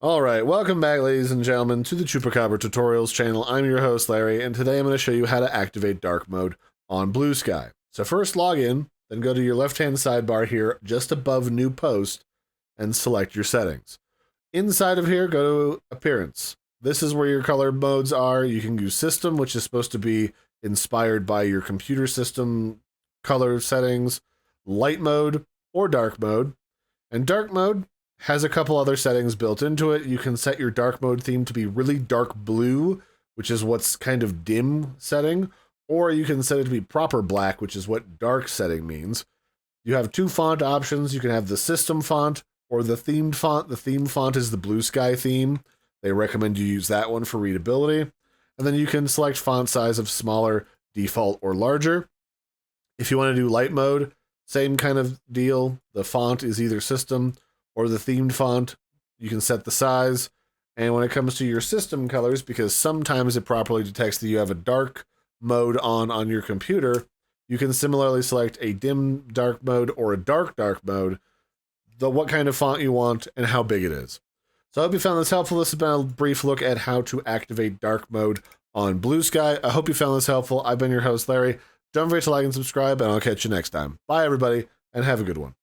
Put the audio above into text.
Alright, welcome back ladies and gentlemen to the Chupacabra tutorials channel. I'm your host Larry, and today I'm going to show you how to activate dark mode on Bluesky. So first log in, then go to your left hand sidebar here just above new post and select your settings. Inside of here, go to appearance. This is where your color modes are. You can use system, which is supposed to be inspired by your computer system color settings, light mode, or dark mode. And dark mode has a couple other settings built into it. You can set your dark mode theme to be really dark blue, which is what's kind of dim setting, or you can set it to be proper black, which is what dark setting means. You have two font options. You can have the system font or the themed font. The theme font is the Bluesky theme. They recommend you use that one for readability. And then you can select font size of smaller, default, or larger. If you want to do light mode, same kind of deal. The font is either system or the themed font. You can set the size. And when it comes to your system colors, because sometimes it properly detects that you have a dark mode on your computer, you can similarly select a dim dark mode or a dark mode, what kind of font you want and how big it is. So I hope you found this helpful. This has been a brief look at how to activate dark mode on Bluesky. I hope you found this helpful. I've been your host, Larry. Don't forget to like and subscribe, and I'll catch you next time. Bye, everybody, and have a good one.